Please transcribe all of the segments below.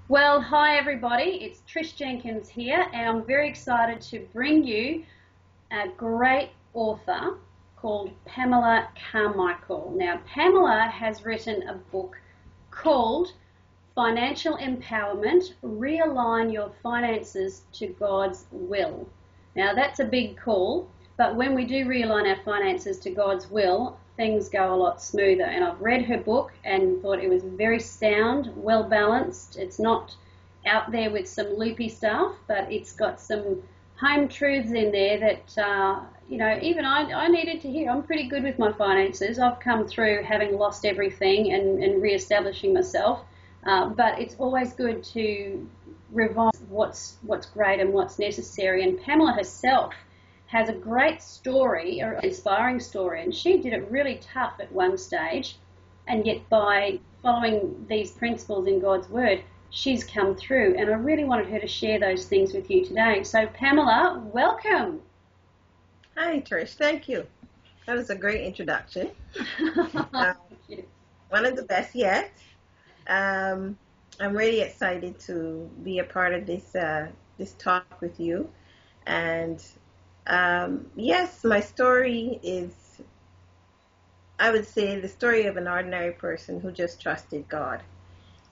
Well, hi everybody, it's Trish Jenkins here, and I'm very excited to bring you a great author called Pamela Carmichael. Now, Pamela has written a book called Financial Empowerment, Realign Your Finances to God's Will. Now, that's a big call, but when we do realign our finances to God's will, things go a lot smoother. And I've read her book and thought it was very sound, well balanced. It's not out there with some loopy stuff, but it's got some home truths in there that, even I needed to hear. I'm pretty good with my finances. I've come through having lost everything and re-establishing myself. But it's always good to revise what's great and what's necessary. And Pamela herself has a great story, an inspiring story, and she did it really tough at one stage, and yet by following these principles in God's Word, she's come through. And I really wanted her to share those things with you today. So Pamela, welcome. Hi Trish, thank you. That was a great introduction. One of the best yet. I'm really excited to be a part of this talk with you. And yes, my story is, I would say, the story of an ordinary person who just trusted God.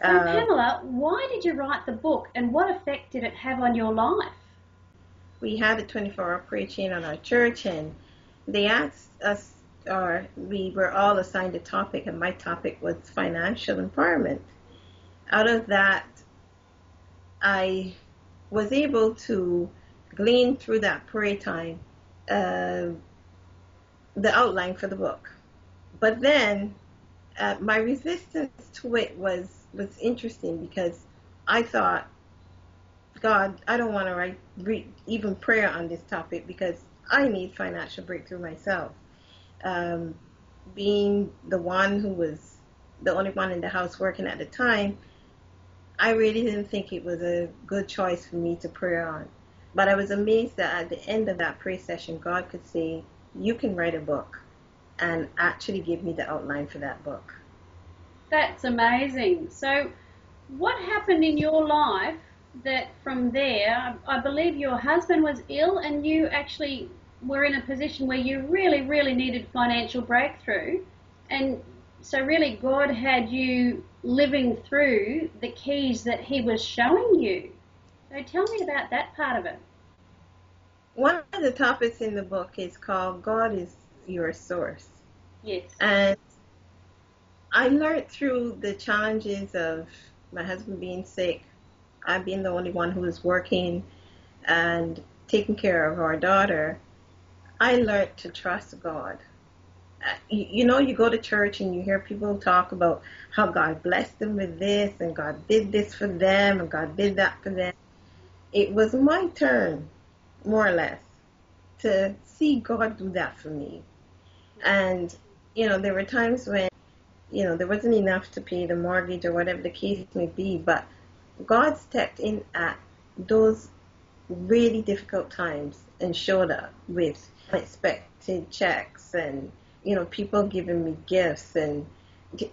So Pamela, why did you write the book, and what effect did it have on your life? We had a 24-hour prayer chain on our church, and they asked us, or we were all assigned a topic, and my topic was financial empowerment. Out of that, I was able to glean through that prayer time the outline for the book. But then my resistance to it was interesting, because I thought, God, I don't want to read even prayer on this topic, because I need financial breakthrough myself. Being the one who was the only one in the house working at the time, I really didn't think it was a good choice for me to pray on. But I was amazed that at the end of that prayer session, God could say, you can write a book, and actually give me the outline for that book. That's amazing. So what happened in your life that from there, I believe your husband was ill and you actually were in a position where you really, really needed financial breakthrough. And so really God had you living through the keys that he was showing you. So tell me about that part of it. One of the topics in the book is called God is Your Source. Yes. And I learned through the challenges of my husband being sick, I being the only one who was working and taking care of our daughter, I learned to trust God. You go to church and you hear people talk about how God blessed them with this, and God did this for them, and God did that for them. It was my turn, more or less, to see God do that for me. And, there were times when, there wasn't enough to pay the mortgage or whatever the case may be, but God stepped in at those really difficult times and showed up with unexpected checks and, people giving me gifts, and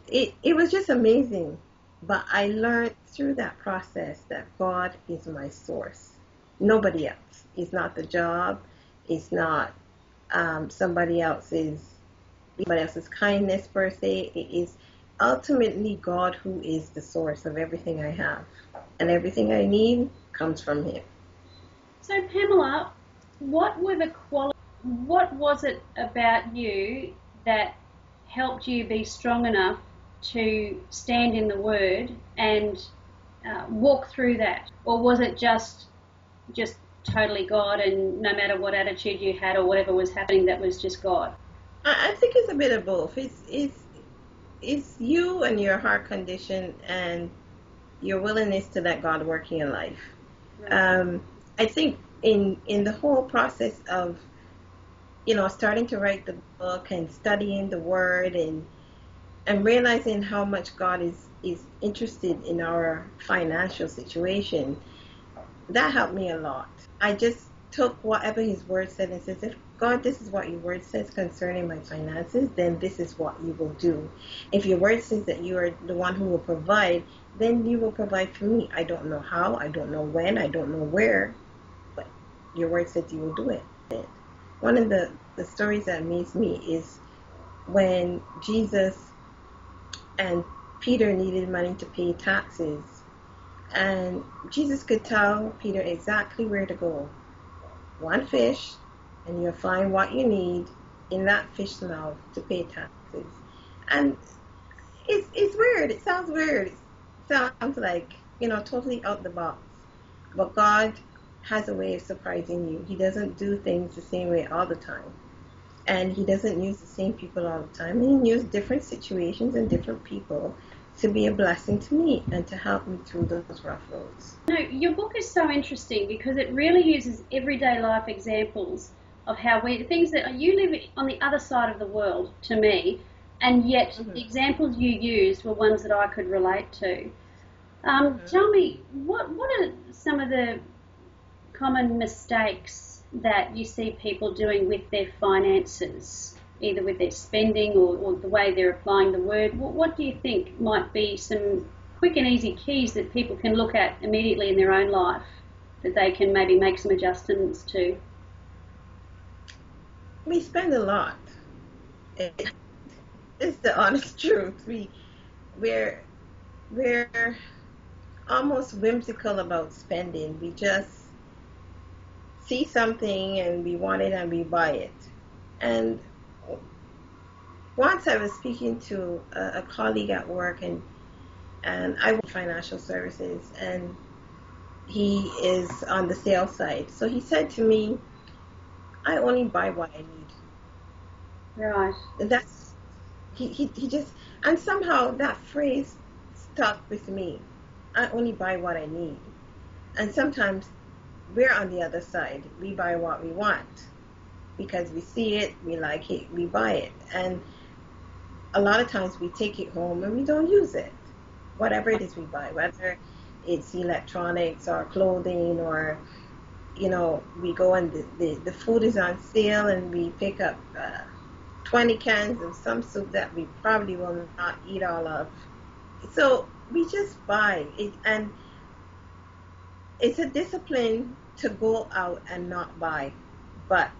it was just amazing. But I learned through that process that God is my source. Nobody else. It's not the job. It's not somebody else's kindness per se. It is ultimately God who is the source of everything I have, and everything I need comes from Him. So Pamela, what was it about you that helped you be strong enough to stand in the Word and walk through that? Or was it just totally God, and no matter what attitude you had or whatever was happening, that was just God? I think it's a bit of both. It's you and your heart condition and your willingness to let God work in your life. Right. I think in the whole process of starting to write the book and studying the Word and realizing how much God is interested in our financial situation, that helped me a lot. I just took whatever his word said and says, if God, this is what your word says concerning my finances, then this is what you will do. If your word says that you are the one who will provide, then you will provide for me. I don't know how, I don't know when, I don't know where, but your word says you will do it. One of the stories that amazed me is when Jesus and Peter needed money to pay taxes, and Jesus could tell Peter exactly where to go. One fish, and you'll find what you need in that fish's mouth to pay taxes. And it's weird. It sounds weird. It sounds like, totally out the box. But God has a way of surprising you. He doesn't do things the same way all the time. And he doesn't use the same people all the time. He uses different situations and different people to be a blessing to me and to help me through those rough roads. No, your book is so interesting because it really uses everyday life examples of how things that you live on the other side of the world, to me, and yet the examples you used were ones that I could relate to. Tell me, what are some of the common mistakes that you see people doing with their finances, either with their spending or the way they're applying the word? What do you think might be some quick and easy keys that people can look at immediately in their own life that they can maybe make some adjustments to? We spend a lot. It's the honest truth. We're almost whimsical about spending. We just see something and we want it and we buy it. And once I was speaking to a colleague at work, and I work in financial services, and he is on the sales side. So he said to me, I only buy what I need. Right. That's he just, and somehow that phrase stuck with me. I only buy what I need. And sometimes we're on the other side. We buy what we want because we see it, we like it, we buy it. And a lot of times we take it home and we don't use it. Whatever it is we buy, whether it's electronics or clothing, or we go and the food is on sale and we pick up 20 cans of some soup that we probably will not eat all of. So we just buy it, and it's a discipline to go out and not buy. But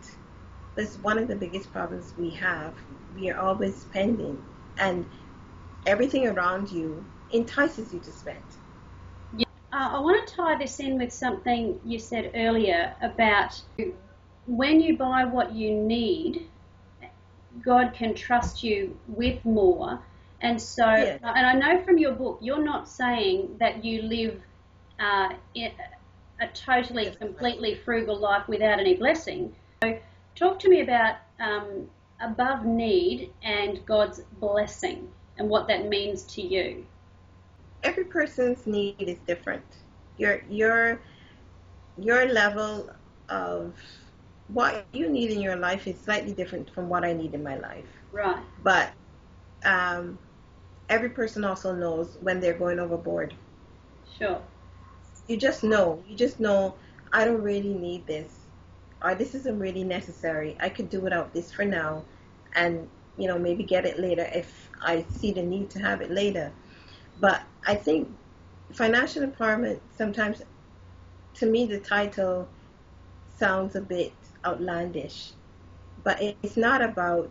that's one of the biggest problems we have. We are always spending, and everything around you entices you to spend. Yeah. I want to tie this in with something you said earlier about when you buy what you need, God can trust you with more. And so, Yeah. and I know from your book, you're not saying that you live in a totally, completely frugal life without any blessing. So talk to me about above need and God's blessing and what that means to you. Every person's need is different. Your level of what you need in your life is slightly different from what I need in my life. Right. But every person also knows when they're going overboard. Sure. You just know. I don't really need this, or this isn't really necessary. I could do without this for now, and maybe get it later if I see the need to have it later. But I think financial empowerment, sometimes, to me, the title sounds a bit outlandish, but it's not about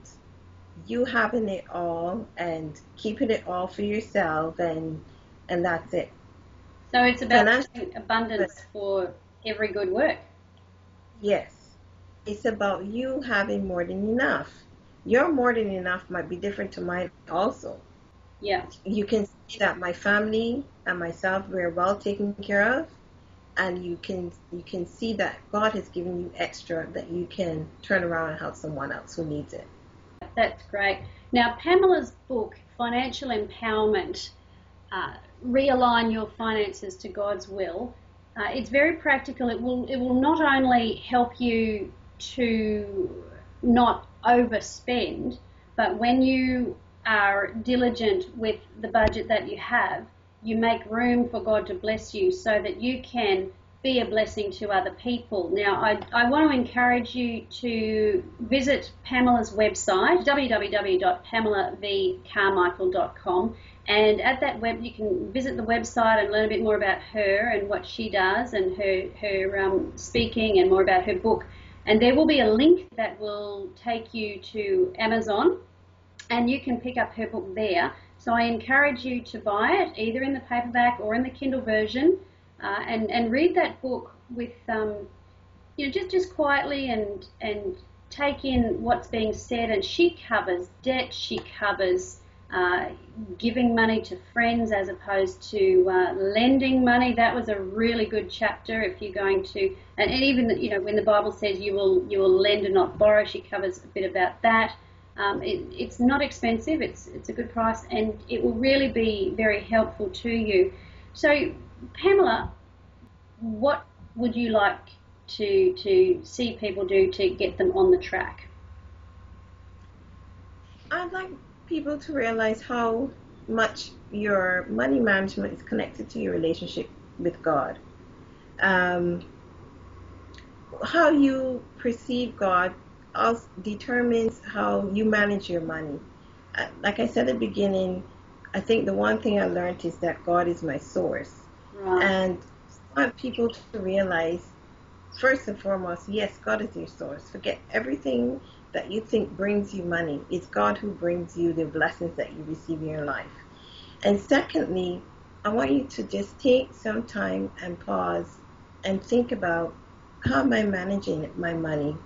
you having it all and keeping it all for yourself and that's it. So it's about abundance for every good work. Yes. It's about you having more than enough. Your more than enough might be different to mine also. Yeah. You can see that my family and myself, we're well taken care of, and you can see that God has given you extra that you can turn around and help someone else who needs it. That's great. Now, Pamela's book, Financial Empowerment, Realign Your Finances to God's Will, it's very practical. It will not only help you to not overspend, but when you are diligent with the budget that you have, you make room for God to bless you so that you can be a blessing to other people. Now, I want to encourage you to visit Pamela's website, www.pamelavcarmichael.com, and at that web you can visit the website and learn a bit more about her and what she does and her speaking and more about her book. And there will be a link that will take you to Amazon, and you can pick up her book there. So I encourage you to buy it, either in the paperback or in the Kindle version, and read that book with, just quietly and take in what's being said. And she covers debt, she covers giving money to friends as opposed to lending money. That was a really good chapter if you're going to, and even when the Bible says you will lend and not borrow, she covers a bit about that. It's not expensive, it's a good price, and it will really be very helpful to you. So, Pamela, what would you like to see people do to get them on the track? I'd like people to realize how much your money management is connected to your relationship with God. How you perceive God also determines how you manage your money. Like I said at the beginning, I think the one thing I learned is that God is my source. Right. And I want people to realize, first and foremost, yes, God is your source. Forget everything that you think brings you money. It's God who brings you the blessings that you receive in your life. And secondly, I want you to just take some time and pause and think about, how am I managing my money?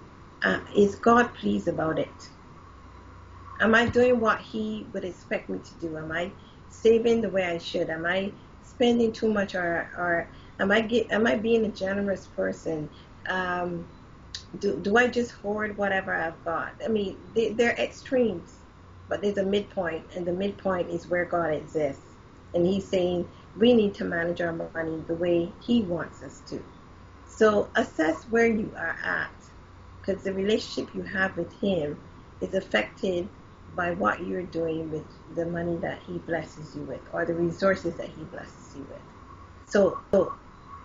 Is God pleased about it? Am I doing what He would expect me to do? Am I saving the way I should? Am I spending too much, or am I being a generous person? Do I just hoard whatever I've got? I mean, they're extremes, but there's a midpoint, and the midpoint is where God exists. And He's saying we need to manage our money the way He wants us to. So assess where you are at, because the relationship you have with Him is affected by what you're doing with the money that He blesses you with, or the resources that He blesses you with. So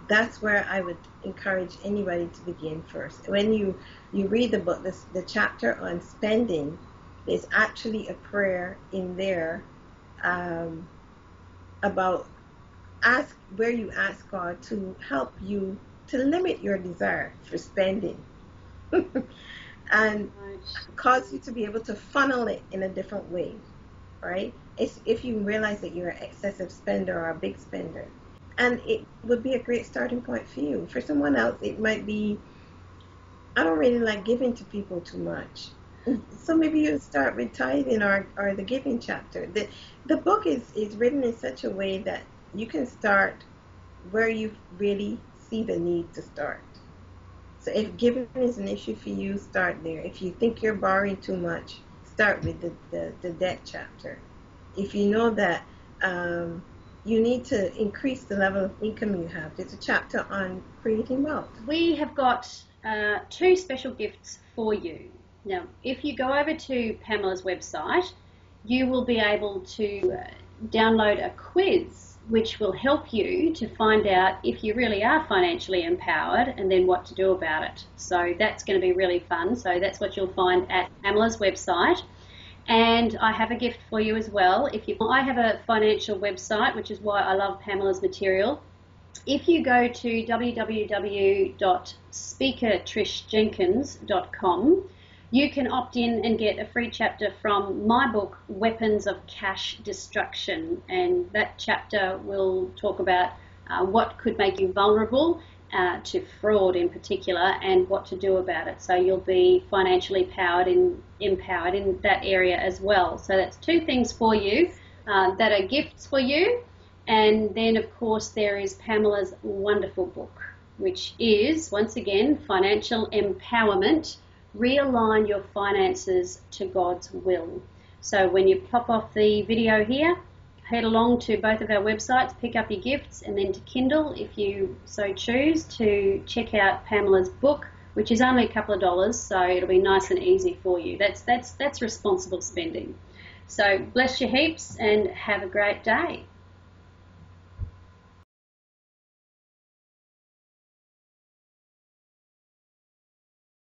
that's where I would encourage anybody to begin first. When you read the book, the chapter on spending, there's actually a prayer in there about where you ask God to help you to limit your desire for spending and cause you to be able to funnel it in a different way, right? It's if you realize that you're an excessive spender or a big spender. And it would be a great starting point for you. For someone else, it might be, I don't really like giving to people too much. So maybe you start with tithing or the giving chapter. The book is written in such a way that you can start where you really see the need to start. So if giving is an issue for you, start there. If you think you're borrowing too much, start with the debt chapter. If you know that you need to increase the level of income you have, there's a chapter on creating wealth. We have got 2 special gifts for you. Now, if you go over to Pamela's website, you will be able to download a quiz which will help you to find out if you really are financially empowered and then what to do about it. So that's going to be really fun. So that's what you'll find at Pamela's website. And I have a gift for you as well. I have a financial website, which is why I love Pamela's material. If you go to www.speakertrishjenkins.com, you can opt in and get a free chapter from my book, Weapons of Cash Destruction. And that chapter will talk about what could make you vulnerable to fraud in particular and what to do about it. So you'll be financially empowered in that area as well. So that's 2 things for you that are gifts for you. And then, of course, there is Pamela's wonderful book, which is, once again, Financial Empowerment, Realign Your Finances to God's Will. So when you pop off the video here, head along to both of our websites, pick up your gifts, and then to Kindle, if you so choose, to check out Pamela's book, which is only a couple of dollars, so it'll be nice and easy for you. That's responsible spending. So bless you heaps and have a great day.